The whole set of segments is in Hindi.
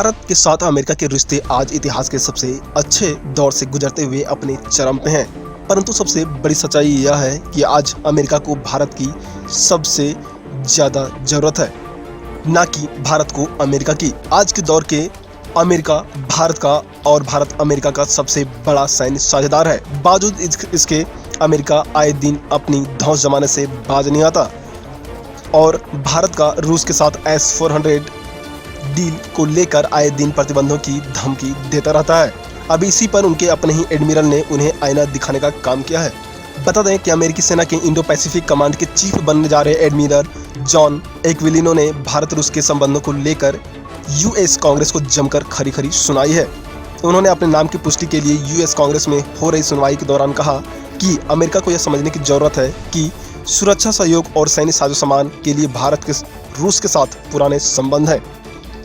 भारत के साथ अमेरिका के रिश्ते आज इतिहास के सबसे अच्छे दौर से गुजरते हुए अपने चरम पे हैं। परंतु सबसे बड़ी सच्चाई यह है कि आज अमेरिका को भारत की सबसे ज़्यादा ज़रूरत है, ना कि भारत को अमेरिका की। आज के दौर के अमेरिका भारत का और भारत अमेरिका का सबसे बड़ा सैन्य साझेदार है। बावजूद इसके अमेरिका आए दिन अपनी धौंस जमाने से बाज नहीं आता और भारत का रूस के साथ S-400 डील को लेकर आए दिन प्रतिबंधों की धमकी देता रहता है। अब इसी पर उनके अपने ही एडमिरल ने उन्हें आईना दिखाने का काम किया है। बता दें कि अमेरिकी सेना के इंडो पैसिफिक कमांड के चीफ बनने जा रहे एडमिरल जॉन एक्विलिनो ने भारत रूस के संबंधों को लेकर यूएस कांग्रेस को जमकर खरी सुनाई है। उन्होंने अपने नाम की पुष्टि के लिए यूएस कांग्रेस में हो रही सुनवाई के दौरान कहा कि अमेरिका को यह समझने की जरूरत है कि सुरक्षा सहयोग और सैन्य साजोसामान के लिए भारत के रूस के साथ पुराने संबंध हैं।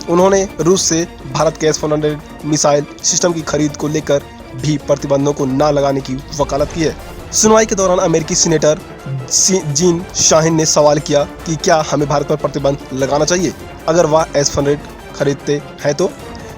उन्होंने रूस से भारत के S-400 मिसाइल सिस्टम की खरीद को लेकर भी प्रतिबंधों को न लगाने की वकालत की है। सुनवाई के दौरान अमेरिकी सीनेटर जीन शाहिन ने सवाल किया कि क्या हमें भारत पर प्रतिबंध लगाना चाहिए अगर वह S-400 खरीदते हैं तो।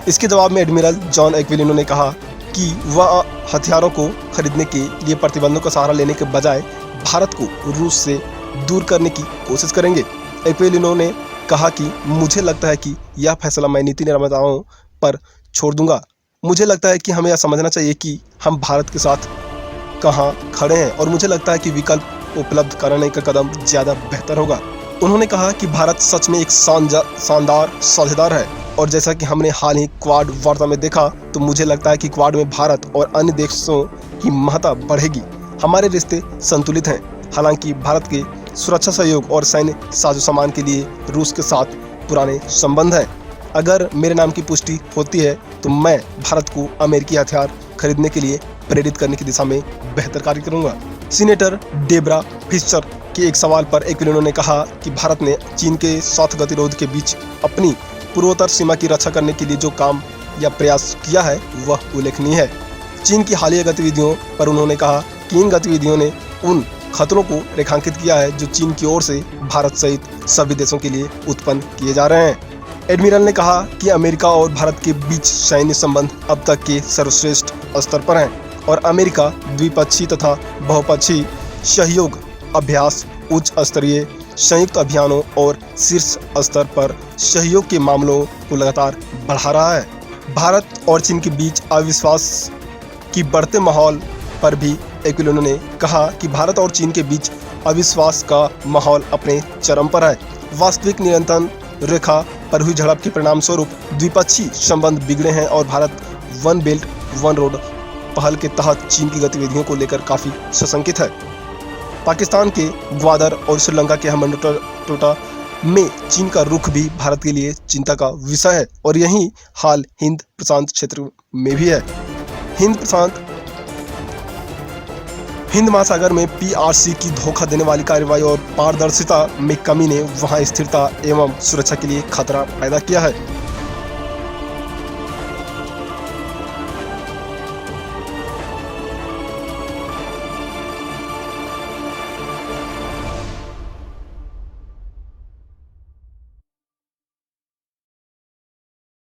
इसके जवाब में एडमिरल जॉन एक्विलिनो ने कहा कि वह हथियारों को खरीदने के लिए प्रतिबंधों का सहारा लेने के बजाय भारत को रूस से दूर करने की कोशिश करेंगे। एक्विलिनो ने कहा कि मुझे लगता है कि यह फैसला मैं नीति निर्माताओं पर छोड़ दूंगा। मुझे लगता है कि हमें यह समझना चाहिए कि हम भारत के साथ कहां खड़े हैं और मुझे लगता है कि विकल्प उपलब्ध कराने का कदम ज़्यादा बेहतर होगा। उन्होंने कहा कि भारत सच में एक शानदार साझेदार है और जैसा कि हमने हाल ही क्वाड वार्ता में देखा तो मुझे लगता है कि क्वाड में भारत और अन्य देशों की महत्ता बढ़ेगी। हमारे रिश्ते संतुलित हैं। हालांकि भारत के सुरक्षा सहयोग और सैन्य साजोसामान के लिए रूस के साथ पुराने संबंध हैं। अगर मेरे नाम की पुष्टि होती है तो मैं भारत को अमेरिकी हथियार खरीदने के लिए प्रेरित करने की दिशा में बेहतर कार्य करूंगा। सीनेटर डेब्रा फिशर के एक सवाल पर एक्विलिनो ने कहा कि भारत ने चीन के साथ गतिरोध के बीच अपनी पूर्वोत्तर सीमा की रक्षा करने के लिए जो काम या प्रयास किया है वह उल्लेखनीय है। चीन की हालिया गतिविधियों पर उन्होंने कहा कि इन गतिविधियों ने उन खतरों को रेखांकित किया है जो चीन की ओर से भारत सहित सभी देशों के लिए उत्पन्न किए जा रहे हैं। एडमिरल ने कहा कि अमेरिका और भारत के बीच सैन्य संबंध अब तक के सर्वश्रेष्ठ स्तर पर हैं और अमेरिका द्विपक्षीय तथा बहुपक्षीय सहयोग अभ्यास, उच्च स्तरीय संयुक्त अभियानों और शीर्ष स्तर पर सहयोग के मामलों को लगातार बढ़ा रहा है। भारत और चीन के बीच अविश्वास की बढ़ते माहौल पर भी एक्विलिनो ने कहा कि भारत और चीन के बीच अविश्वास का माहौल अपने चरम पर है। वास्तविक नियंत्रण रेखा पर हुई झड़प के परिणाम स्वरूप द्विपक्षीय संबंध बिगड़े हैं और Bharat one belt one road पहल के तहत चीन की गतिविधियों को लेकर काफी सशंकित है। पाकिस्तान के ग्वादर और श्रीलंका के हम्बनटोटा में चीन का रुख भी भारत के लिए चिंता का विषय है और यही हाल हिंद प्रशांत क्षेत्र में भी है। हिंद महासागर में PRC की धोखा देने वाली कार्रवाई और पारदर्शिता में कमी ने वहां स्थिरता एवं सुरक्षा के लिए खतरा पैदा किया है।